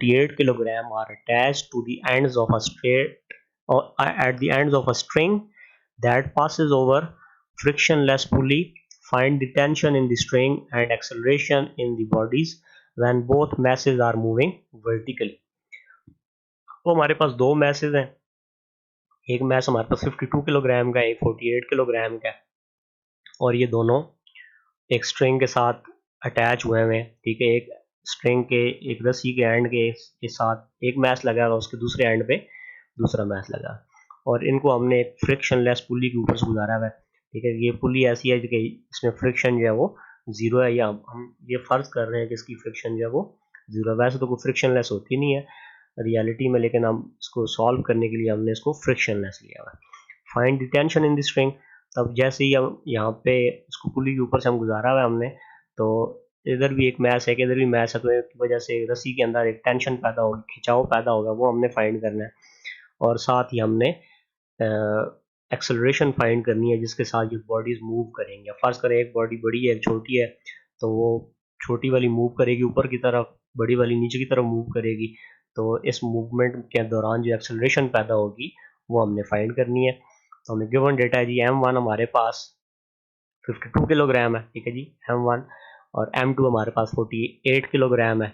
48 kilogram are attached to the ends of a straight or at the ends of a string that passes over frictionless pulley. Find the tension in the string and acceleration in the bodies when both masses are moving vertically. तो हमारे पास दो message हैं, एक mess हमारे पास 52 kilogram का है, एक 48 kilogram का है, और ये दोनों एक स्ट्रिंग के साथ अटैच हुए हैं, ठीक है। एक स्ट्रिंग के एक रस्सी के एंड के साथ एक मैस लगा है और उसके दूसरे एंड पे दूसरा मैस लगा, और इनको हमने एक फ्रिक्शनलेस पुली के ऊपर से गुजारा हुआ है, ठीक है। ये पुली ऐसी है कि इसमें फ्रिक्शन जो है वो जीरो है, या हम ये फर्ज कर रहे हैं कि इसकी फ्रिक्शन जो है वो जीरो है। वैसे तो कोई फ्रिक्शनलेस होती नहीं है रियलिटी में, लेकिन हम इसको सॉल्व करने के लिए हमने इसको फ्रिक्शनलेस लिया हुआ है। Find the tension in the string. तब जैसे ही हम यहाँ पे इसको पुली के ऊपर से हम गुजारा हुआ है हमने, तो इधर भी एक मैस है कि इधर भी मैस है, तो एक वजह से रस्सी के अंदर एक टेंशन पैदा होगी, खिंचाव पैदा होगा, वो हमने फाइंड करना है। और साथ ही हमने एक्सेलरेशन फाइंड करनी है जिसके साथ ये बॉडीज मूव करेंगे। फर्ज करें एक बॉडी बड़ी है एक छोटी है, तो वो छोटी वाली मूव करेगी ऊपर की तरफ, बड़ी वाली नीचे की तरफ मूव करेगी, तो इस मूवमेंट के दौरान जो एक्सेलरेशन पैदा होगी वो हमने फाइंड करनी है। तो हमें गिवन डेटा है जी m1 हमारे पास 52 किलोग्राम है, ठीक है जी m1, और m2 हमारे पास 48 किलोग्राम है।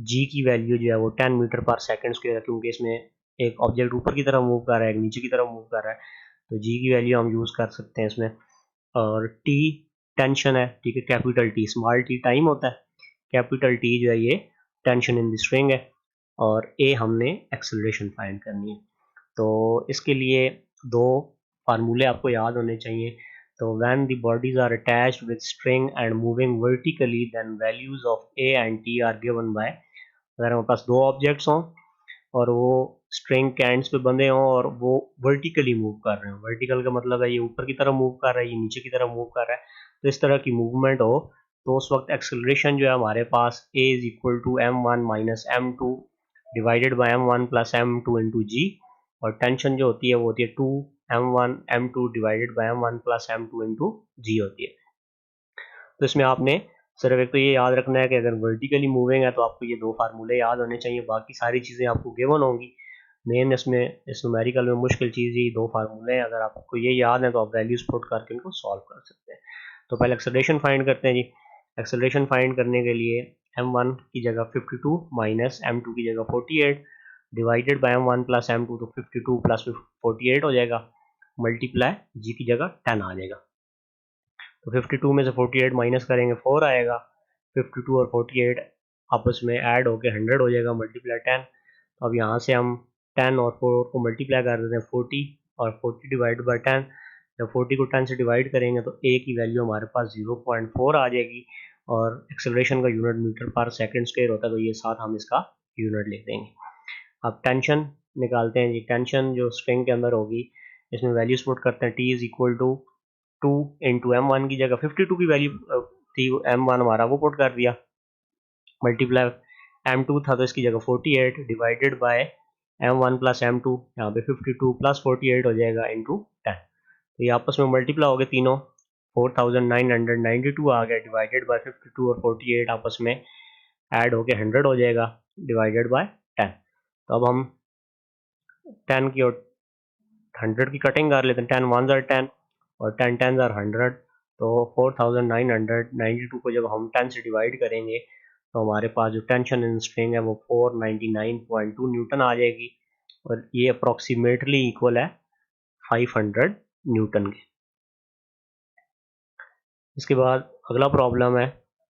g की वैल्यू जो है वो 10 मीटर पर सेकेंड स्क्वायर है, क्योंकि इसमें एक ऑब्जेक्ट ऊपर की तरफ मूव कर रहा है, एक नीचे की तरफ मूव कर रहा है, तो g की वैल्यू हम यूज़ कर सकते हैं इसमें। और t टेंशन है, ठीक है, capital T, small t time होता है, कैपिटल T जो है ये टेंशन इन द स्ट्रिंग है, और a हमने एक्सेलरेशन फाइंड करनी है। तो इसके लिए दो फार्मूले आपको याद होने चाहिए। तो when the bodies are attached with string and moving vertically, then values of a and t are given by, अगर हमारे पास दो ऑब्जेक्ट्स हों और वो स्ट्रिंग के एंड्स पे बंधे हों और वो वर्टिकली मूव कर रहे हो, वर्टिकल का मतलब है ये ऊपर की तरफ मूव कर रहा है, ये नीचे की तरफ मूव कर रहा है, तो इस तरह की मूवमेंट हो, तो उस वक्त एक्सेलरेशन जो है हमारे पास a is equal to m1 minus m2 divided by m1 plus m2 into g, और टेंशन जो होती है वो होती है 2m1 m2 divided by m1 plus m2 into g होती है। तो इसमें आपने सिर्फ एक तो ये याद रखना है कि अगर वर्टिकली मूविंग है तो आपको ये दो फार्मूले याद होने चाहिए, बाकी सारी चीज़ें आपको गिवन होंगी। मेन इसमें इस न्यूमेरिकल में मुश्किल चीज़ ये दो फार्मूले हैं, अगर आपको ये याद है तो आप वैल्यूज पुट करके इनको सॉल्व कर सकते हैं। तो पहले एक्सेलरेशन फाइंड करते हैं जी। एक्सेलरेशन फाइंड करने के लिए m1 की जगह 52 माइनस m2 की जगह 48 divided by m1 plus m2, तो 52 प्लस 48 हो जाएगा, मल्टीप्लाई जी की जगह 10 आ जाएगा। तो 52 में से 48 माइनस करेंगे 4 आएगा, 52 और 48 आपस में ऐड होकर 100 हो जाएगा, मल्टीप्लाई 10। तो अब यहाँ से हम 10 और 4 को मल्टीप्लाई कर देते हैं 40, और 40 डिवाइड बाई 10, जब 40 को 10 से डिवाइड करेंगे तो a की वैल्यू हमारे पास 0.4 आ जाएगी, और एक्सेलरेशन का यूनिट मीटर पर सेकंड स्क्वायर होता है, तो ये साथ हम इसका यूनिट लिख देंगे। अब टेंशन निकालते हैं जी। टेंशन जो स्ट्रिंग के अंदर होगी इसमें वैल्यूज पुट करते हैं, t is equal to 2 into m1 की जगह 52 की वैल्यू थी, m1 हमारा वो पुट कर दिया, मल्टीप्लाई m2 था तो इसकी जगह 48 divided by m1 plus m2, यहाँ पे 52 प्लस 48 हो जाएगा इंटू 10, तो ये आपस में मल्टीप्लाई हो गए तीनों, 4992 आ गया, डिवाइडेड बाय 52 और 48 आपस में ऐड होके 100 हो जाएगा, डिवाइडेड बाय 10। तो अब हम 10 की और 100 की कटिंग कर लेते हैं, 10 1s are 10 और 10 10s are 100, तो 4992 को जब हम 10 से डिवाइड करेंगे तो हमारे पास जो टेंशन इन स्ट्रिंग है वो 499.2 न्यूटन आ जाएगी, और ये अप्रॉक्सीमेटली इक्वल है 500 न्यूटन के। इसके बाद अगला प्रॉब्लम है